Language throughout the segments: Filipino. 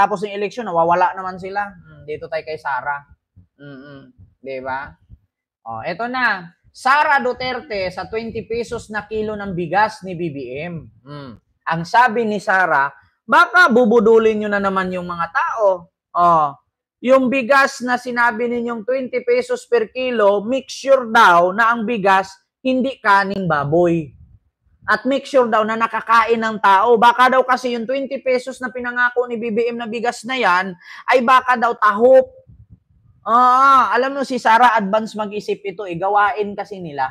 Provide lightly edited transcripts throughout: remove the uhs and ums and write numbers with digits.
pagkatapos ng eleksyon, nawawala naman sila. Dito tayo kay Sara. Di ba? Oh, eto na. Sara Duterte sa 20 pesos na kilo ng bigas ni BBM. Ang sabi ni Sara, baka bubudulin nyo na naman yung mga tao. Oh, yung bigas na sinabi ninyong 20 pesos per kilo, make sure daw na ang bigas hindi kaning baboy. At make sure daw na nakakain ng tao. Baka daw kasi yung 20 pesos na pinangako ni BBM na bigas na yan, ay baka daw tahop. Alam mo si Sara advance mag-isip ito, gawain kasi nila.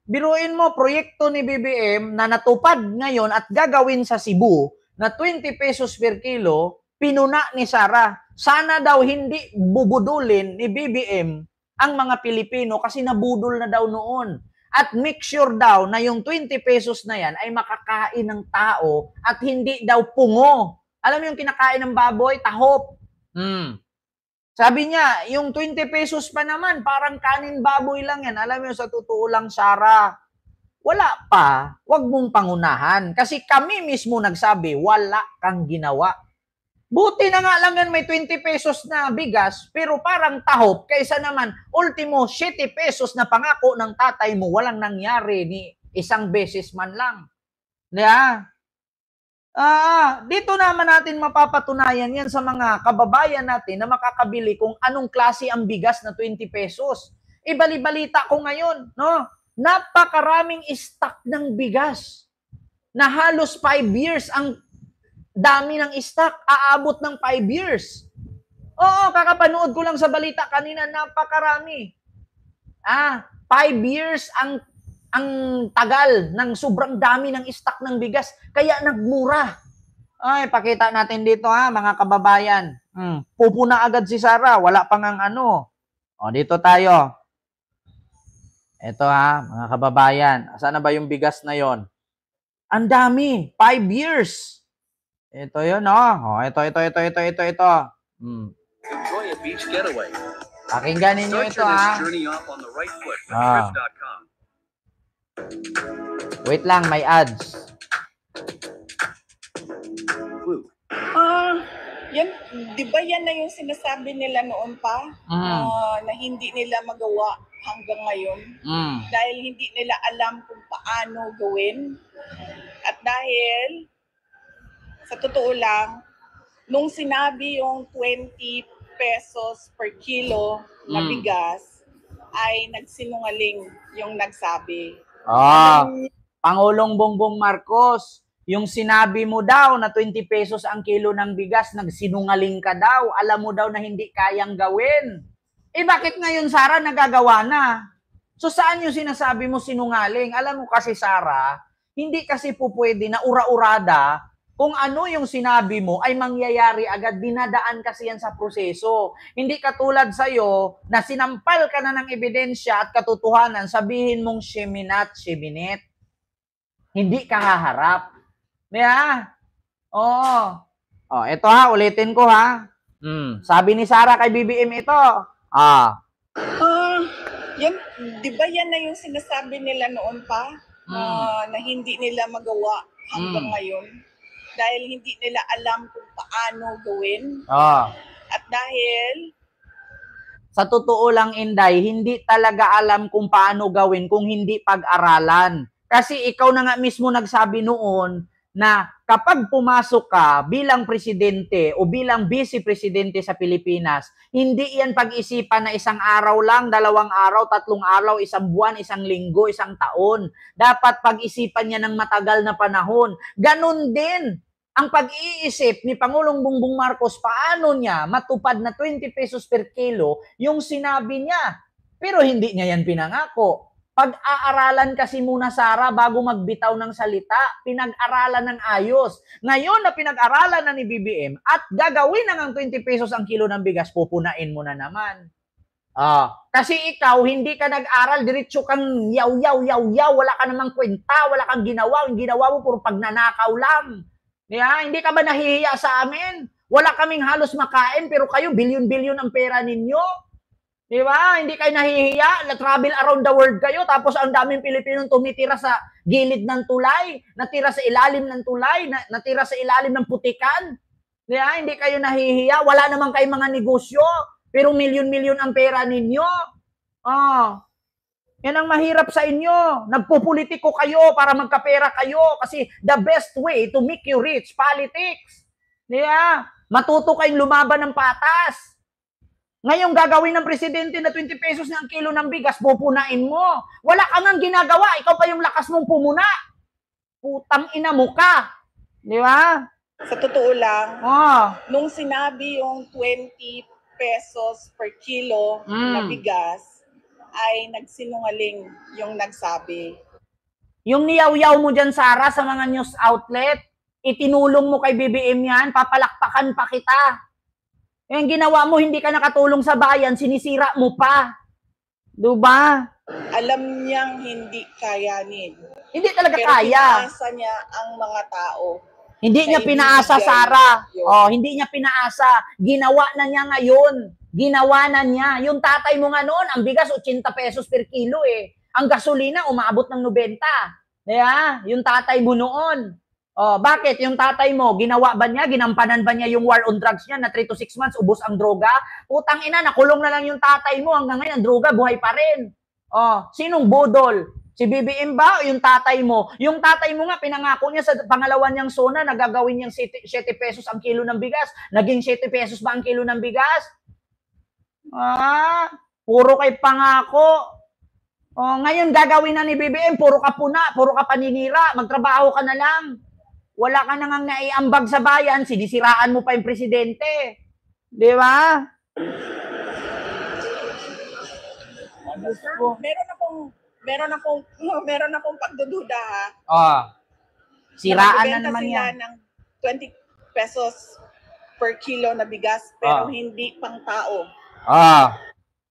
Biruin mo, proyekto ni BBM na natupad ngayon at gagawin sa Cebu na 20 pesos per kilo, pinuna ni Sara. Sana daw hindi bubudulin ni BBM ang mga Pilipino kasi nabudol na daw noon. At make sure daw na yung 20 pesos na yan ay makakain ng tao at hindi daw pungo. Alam mo yung kinakain ng baboy, tahop. Sabi niya, yung 20 pesos pa naman, parang kanin baboy lang yan. Alam mo, sa totoo lang, Sara, wala pa, wag mong pangunahan. Kasi kami mismo nagsabi, wala kang ginawa. Buti na nga lang yan may 20 pesos na bigas, pero parang tahop, kaysa naman, ultimo, 7 pesos na pangako ng tatay mo, walang nangyari ni isang beses man lang. Yeah. Dito naman natin mapapatunayan yan sa mga kababayan natin na makakabili kung anong klase ang bigas na 20 pesos. Ibali-balita ko ngayon, no? Napakaraming stock ng bigas na halos 5 years ang dami ng stock, aabot ng 5 years. Oo, kakapanood ko lang sa balita kanina, napakarami. 5 years ang tagal ng sobrang dami ng stock ng bigas, kaya nagmura. Ay, pakita natin dito mga kababayan. Pupuna agad si Sara, wala pang ang ano. Dito tayo. Ito mga kababayan. Saan na ba yung bigas na yon? Ang dami, 5 years. Ito yun, ito. Enjoy a beach getaway. Pakinggan ninyo ito, Wait lang, may ads. Yan, di ba yan na yung sinasabi nila noon pa? Na hindi nila magawa hanggang ngayon. Dahil hindi nila alam kung paano gawin. At dahil, sa totoo lang, nung sinabi yung 20 pesos per kilo na bigas, ay nagsinungaling yung nagsabi. Pangulong Bongbong Marcos, yung sinabi mo daw na 20 pesos ang kilo ng bigas, nagsinungaling ka daw. Alam mo daw na hindi kayang gawin. Bakit ngayon, Sara, nagagawa na? So, saan yung sinasabi mo sinungaling? Alam mo kasi, Sara, hindi kasi po pwede na ura-urada kung ano yung sinabi mo ay mangyayari agad, dinadaan kasi yan sa proseso. Hindi katulad sa'yo na sinampal ka na ng ebidensya at katotohanan, sabihin mong sheminat, sheminit. Hindi ka haharap. Ito ulitin ko Sabi ni Sara kay BBM ito. Yan, di ba yan na yung sinasabi nila noon pa? Na hindi nila magawa hanggang ngayon. Dahil hindi nila alam kung paano gawin. At dahil, sa totoo lang, Inday, hindi talaga alam kung paano gawin kung hindi pag-aralan. Kasi ikaw na nga mismo nagsabi noon na kapag pumasok ka bilang presidente o bilang vice-presidente sa Pilipinas, hindi yan pag-isipan na isang araw lang, 2 araw, 3 araw, 1 buwan, 1 linggo, 1 taon. Dapat pag-isipan niya ng matagal na panahon. Ganon din ang pag-iisip ni Pangulong Bongbong Marcos, paano niya matupad na 20 pesos per kilo yung sinabi niya. Pero hindi niya yan pinangako. Pag-aaralan kasi muna, Sara, bago magbitaw ng salita, pinag-aralan ng ayos. Ngayon na pinag-aralan na ni BBM at gagawin na ng 20 pesos ang kilo ng bigas, pupunain mo na naman. Kasi ikaw, hindi ka nag-aral, diretso kang yaw, wala ka namang kwenta, wala kang ginawa. Ang ginawa mo, puro pagnanakaw lang. Hindi ka ba nahihiya sa amin? Wala kaming halos makain, pero kayo, bilyon-bilyon ang pera ninyo. Di ba? Hindi kayo nahihiya. Na-travel around the world kayo, tapos ang daming Pilipinong tumitira sa gilid ng tulay, natira sa ilalim ng tulay, natira sa ilalim ng putikan. Hindi kayo nahihiya. Wala naman kayong mga negosyo. Pero milyon-milyon ang pera ninyo. Yan ang mahirap sa inyo. Nagpupolitiko kayo para magkapera kayo. Kasi the best way to make you rich, politics. Matuto kayong lumaban ng patas. Ngayong gagawin ng presidente na 20 pesos na ang kilo ng bigas, pupunain mo. Wala ka nang ginagawa. Ikaw pa yung lakas mong pumuna. Putang ina mo ka. Di ba? Sa totoo lang, nung sinabi yung 20 pesos per kilo na bigas, ay nagsinungaling yung nagsabi. Yung niyaw-yaw mo dyan, Sara, sa mga news outlet, itinulong mo kay BBM yan, papalakpakan pa kita. Yung ginawa mo, hindi ka nakatulong sa bayan, sinisira mo pa. Diba? Alam niyang hindi kayanin. Hindi talaga pero kaya. Pero pinaasa niya ang mga tao. Hindi niya pinaasa, Sara. Hindi niya pinaasa. Ginawa na niya ngayon. Ginawa na niya. Yung tatay mo nga noon, ang bigas 80 pesos per kilo eh. Ang gasolina umaabot ng 90. Yung tatay mo noon. Bakit? Yung tatay mo, ginawa ba niya? Ginampanan ba niya yung war on drugs niya na 3 to 6 months, ubos ang droga? Putang ina, nakulong na lang yung tatay mo. Hanggang ngayon, ang droga, buhay pa rin. Sinong budol? Si BBM ba o yung tatay mo? Yung tatay mo nga, pinangako niya sa pangalawa niyang zona na gagawin niyang 7 pesos ang kilo ng bigas. Naging 7 pesos ba ang kilo ng bigas? Puro kay pangako. Ngayon gagawin na ni BBM, puro ka puna, puro ka paninira, magtrabaho ka na lang. Wala ka nang naiambag sa bayan, sinisiraan mo pa yung presidente. Di ba? Meron akong pagdududa ha. Siraan na naman yan. Ng 20 pesos per kilo na bigas, pero hindi pang tao.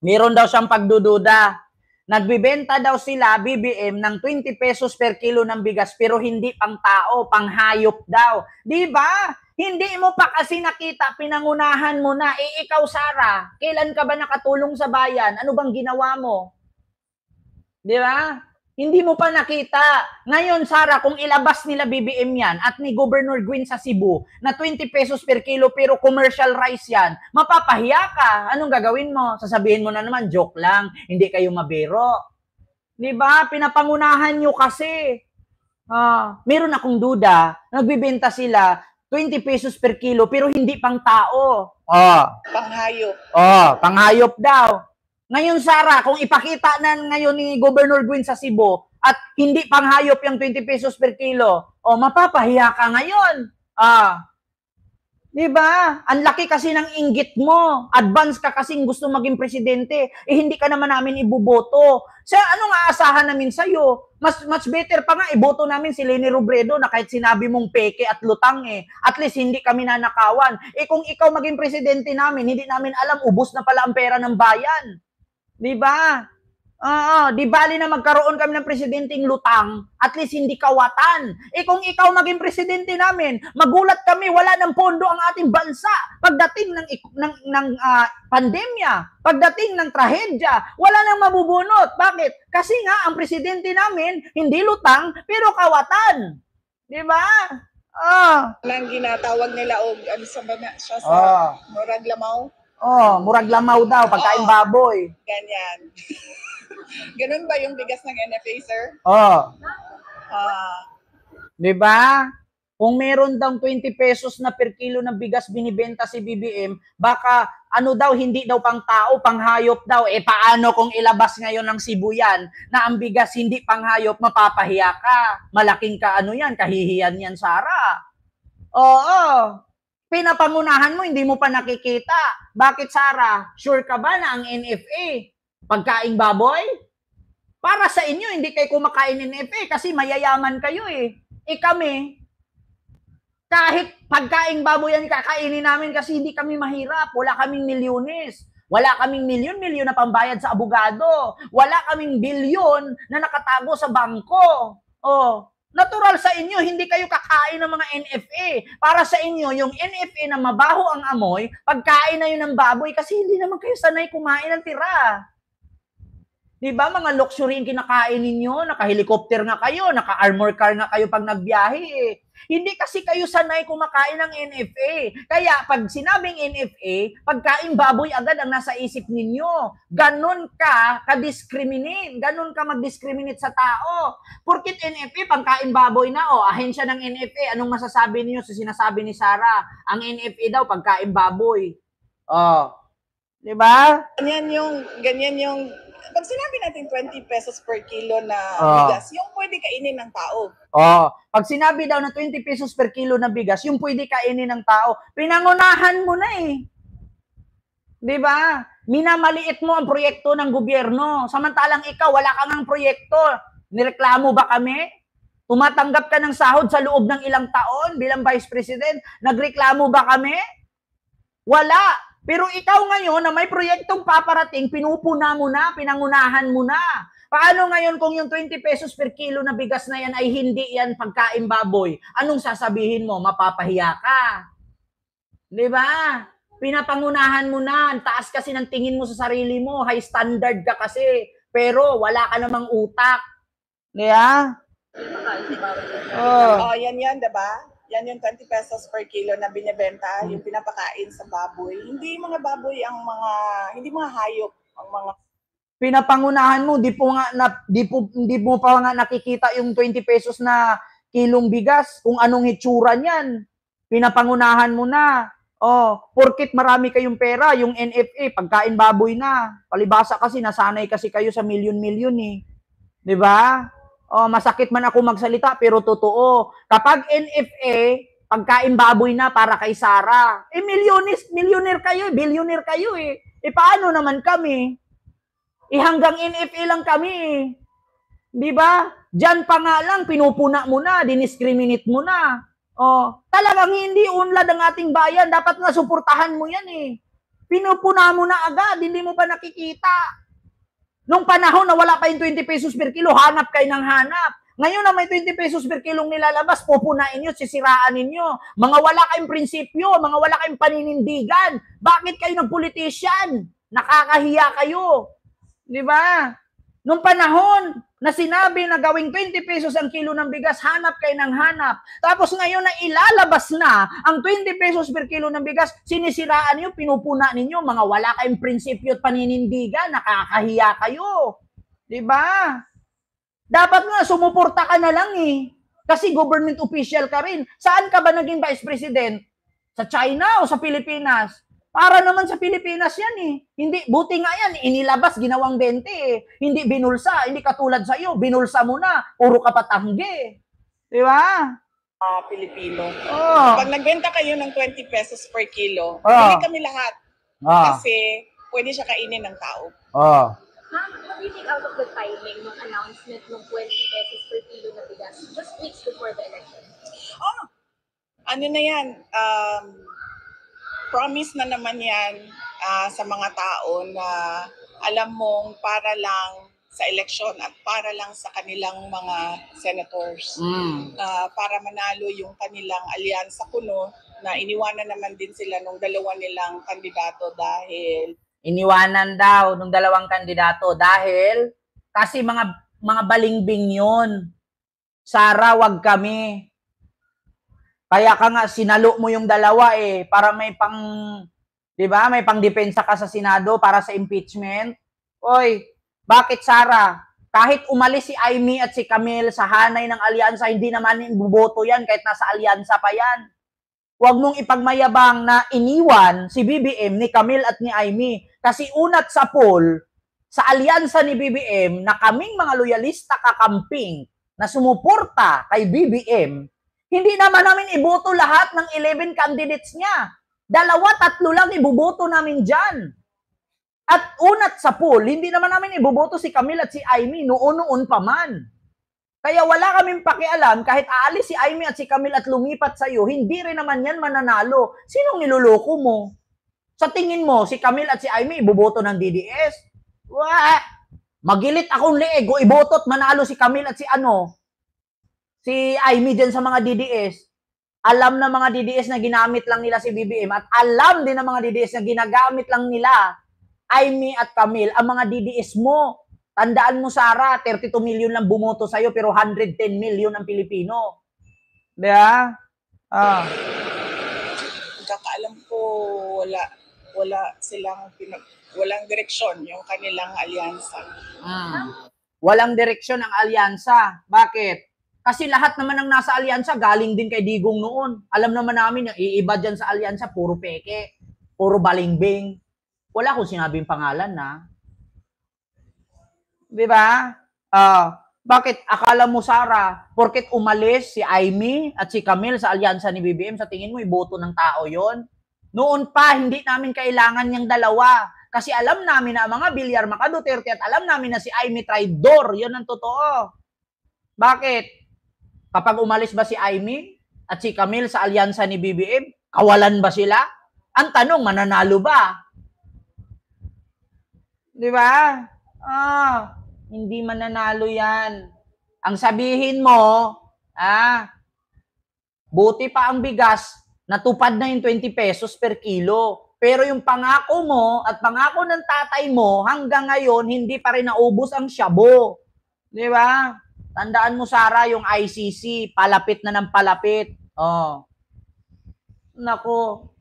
Meron daw siyang pagdududa. Nagbibenta daw sila, BBM, ng 20 pesos per kilo ng bigas, pero hindi pang tao, pang hayop daw. Di ba? Hindi mo pa kasi nakita, pinangunahan mo na. Ikaw, Sara, kailan ka ba nakatulong sa bayan? Ano bang ginawa mo? Di ba? Hindi mo pa nakita. Ngayon, Sara, kung ilabas nila BBM yan at ni Governor Gwin sa Cebu na 20 pesos per kilo pero commercial rice yan, mapapahiya ka. Anong gagawin mo? Sasabihin mo na naman, joke lang. Hindi kayo mabiro. Di ba? Pinapangunahan nyo kasi. Meron akong duda. Nagbibenta sila 20 pesos per kilo pero hindi pang tao. Panghayop. Panghayop daw. Ngayon, Sara, kung ipakita na ngayon ni Governor Gwin sa Cebu at hindi panghayop yung 20 pesos per kilo, mapapahiya ka ngayon. Diba? Ang laki kasi ng inggit mo. Advance ka kasing gusto maging presidente. Hindi ka naman namin ibuboto. Anong aasahan namin sa'yo? Much better pa nga, iboto namin si Leni Robredo na kahit sinabi mong peke at lutang At least hindi kami nanakawan. Kung ikaw maging presidente namin, hindi namin alam, ubos na pala ang pera ng bayan. Diba? Di bali na magkaroon kami ng presidenteng lutang, at least hindi kawatan. Kung ikaw maging presidente namin, magulat kami, wala ng pondo ang ating bansa. Pagdating ng pandemya, pagdating ng trahedya, wala nang mabubunot. Bakit? Kasi nga, ang presidente namin, hindi lutang, pero kawatan. Diba? Nang ginatawag nila siya sa Murag Lamaw. Murag lamaw daw, pagkain baboy. Ganyan. Ganun ba yung bigas ng NFA, sir? Diba? Kung meron daw 20 pesos na per kilo ng bigas binibenta si BBM, baka hindi daw pang tao, pang hayop daw. Paano kung ilabas ngayon ng Cebu yan na ang bigas hindi pang hayop, mapapahiya ka. Malaking kahihiyan yan, Sara. Pinapangunahan mo, hindi mo pa nakikita. Bakit, Sara? Sure ka ba na ang NFA, pagkaing baboy? Para sa inyo, hindi kayo kumakain ng NFA kasi mayayaman kayo kami, kahit pagkaing baboy yan kakainin namin kasi hindi kami mahirap. Wala kaming milyones. Wala kaming milyon-milyon na pambayad sa abogado. Wala kaming bilyon na nakatago sa bangko. Natural sa inyo, hindi kayo kakain ng mga NFA. Para sa inyo, yung NFA na mabaho ang amoy, pagkain na yun ng baboy kasi hindi naman kayo sanay kumain ng tira. Di ba? Mga luxury yung kinakain ninyo, naka-helicopter nga kayo, naka-armor car nga kayo pag nagbiyahe eh. Hindi kasi kayo sanay kumakain ng NFA. Kaya pag sinabing NFA, pagkain baboy agad ang nasa isip ninyo. Ganon ka ka-discriminate. Ganon ka mag-discriminate sa tao. Porkit NFA, pagkain baboy na, ahensya ng NFA, anong masasabi niyo sa sinasabi ni Sarah? Ang NFA daw, pagkain baboy. Di ba? Ganyan yung pag sinabi natin 20 pesos per kilo na bigas, yung pwede kainin ng tao. Pag sinabi daw na 20 pesos per kilo na bigas, yung pwede kainin ng tao, pinangunahan mo na eh. 'Di ba? Minamaliit mo ang proyekto ng gobyerno. Samantalang ikaw, wala kang ng proyekto. Nireklamo ba kami? Tumatanggap ka ng sahod sa loob ng ilang taon bilang Vice President? Nagreklamo ba kami? Wala. Pero ikaw ngayon na may proyektong paparating, pinupuna mo na, pinangunahan mo na. Paano ngayon kung yung 20 pesos per kilo na bigas na yan ay hindi yan pagkain baboy? Anong sasabihin mo? Mapapahiya ka. Di ba? Pinapangunahan mo na. Ang taas kasi ng tingin mo sa sarili mo. High standard ka kasi. Pero wala ka namang utak. Di ba? Yan, diba? Yan yung 20 pesos per kilo na binebenta, yung pinapakain sa baboy. Hindi mga baboy hindi mga hayop ang mga pinapangunahan mo, hindi mo pa nga nakikita yung 20 pesos na kilong bigas, kung anong hitsura niyan. Pinapangunahan mo na. Porkit marami kayong pera, yung NFA, pagkain baboy na. Palibasa kasi, nasanay kasi kayo sa milyon-milyon eh. 'Di ba? Masakit man ako magsalita, pero totoo. Kapag NFA, pagkain baboy na para kay Sarah, millionaire kayo, billionaire kayo eh. Paano naman kami? Hanggang NFA lang kami eh. Di ba? Diyan pa nga lang, pinupuna mo na, diniscriminate mo na. Talagang hindi unlad ang ating bayan. Dapat nga suportahan mo yan eh. Pinupuna mo na agad, hindi mo pa nakikita. Nung panahon na wala pa yung 20 pesos per kilo, hanap kayo ng hanap. Ngayon na may 20 pesos per kilong nilalabas, pupunain nyo, sisiraan ninyo. Mga wala kayong prinsipyo, mga wala kayong paninindigan. Bakit kayo ng politician? Nakakahiya kayo. Di ba? Nung panahon na sinabi na gawing 20 pesos ang kilo ng bigas, hanap kayo ng hanap. Tapos ngayon na ilalabas na ang 20 pesos per kilo ng bigas, sinisiraan niyo, pinupuna ninyo, mga wala kayong prinsipyo at paninindigan, nakakahiya kayo. Diba? Dapat nga, sumuporta ka na lang eh. Kasi government official ka rin. Saan ka ba naging Vice President? Sa China o sa Pilipinas? Para naman sa Pilipinas yan eh. Hindi, buti nga yan, inilabas, ginawang 20 eh. Hindi binulsa, hindi katulad sa iyo, binulsa mo na, puro ka patanggi. Di ba? Pilipino. Pag nagbenta kayo ng 20 pesos per kilo, hindi kami lahat. Kasi pwede siya kainin ng tao. Ma'am, what do you think out of the timing ng announcement ng 20 pesos per kilo na bigas just weeks before the election? Ano na yan? Promise na naman yan sa mga tao na alam mong para lang sa eleksyon at para lang sa kanilang mga senators. Para manalo yung kanilang alyansa kuno na iniwanan naman din sila nung dalawa nilang kandidato dahil iniwanan daw nung dalawang kandidato dahil kasi mga balingbing yun. Sarah, wag kami. Kaya ka nga sinalo mo yung dalawa eh para may pang 'di ba? May pangdepensa ka sa Senado para sa impeachment. Oy, bakit Sarah? Kahit umalis si Amy at si Camille sa hanay ng alyansa, hindi naman iboboto yan kahit nasa alyansa pa yan. Huwag mong ipagmayabang na iniwan si BBM ni Camille at ni Amy kasi unat sa poll sa alyansa ni BBM na kaming mga loyalista kakamping na sumuporta kay BBM. Hindi naman namin iboto lahat ng 11 candidates niya. 2-3 lang iboboto namin dyan. At unat sa poll, hindi naman namin iboboto si Camille at si Amy noon pa man. Kaya wala kaming pakialam kahit aalis si Amy at si Camille at lumipat sa iyo, hindi rin naman yan mananalo. Sinong niloloko mo? Sa tingin mo, si Camille at si Amy iboboto ng DDS? Magilit akong leeg o iboto at manalo si Camille at si si Amy dyan sa mga DDS, alam na mga DDS na ginamit lang nila si BBM at alam din ng mga DDS na ginagamit lang nila Amy at Camille ang mga DDS mo Tandaan mo, Sara, 32 million lang bumoto sa'yo, pero 110 million ang Pilipino. Di ba? Pagkakaalam ko, wala silang walang direksyon yung kanilang alyansa. Walang direksyon ang alyansa. Bakit? Kasi lahat naman ng nasa alyansa galing din kay Digong noon. Alam naman namin yung iiba dyan sa alyansa, puro peke, puro balingbing. Wala akong sinabing pangalan na. Di ba? Bakit akala mo, Sara, porket umalis si Amy at si Camille sa alyansa ni BBM, sa tingin mo iboto ng tao yon? Noon pa, hindi namin kailangan yung dalawa. Kasi alam namin na mga Bilyar Maka Duterte at alam namin na si Amy traidor. Yun ang totoo. Bakit? Kapag umalis ba si Amy at si Camille sa alyansa ni BBM, kawalan ba sila? Ang tanong, mananalo ba? Di ba? Hindi mananalo yan. Ang sabihin mo, buti pa ang bigas, natupad na yung 20 pesos per kilo. Pero yung pangako mo at pangako ng tatay mo, hanggang ngayon, hindi pa rin naubos ang shabu. Di ba? Tandaan mo, Sara, yung ICC, palapit na ng palapit. Nako,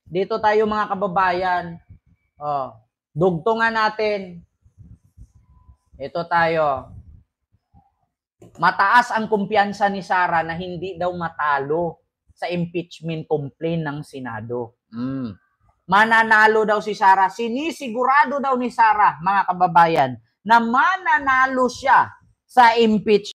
dito tayo mga kababayan. Dugtungan natin. Ito tayo. Mataas ang kumpiyansa ni Sara na hindi daw matalo sa impeachment complaint ng Senado. Mananalo daw si Sara. Sinisigurado daw ni Sara, mga kababayan, na mananalo siya sa impeachment.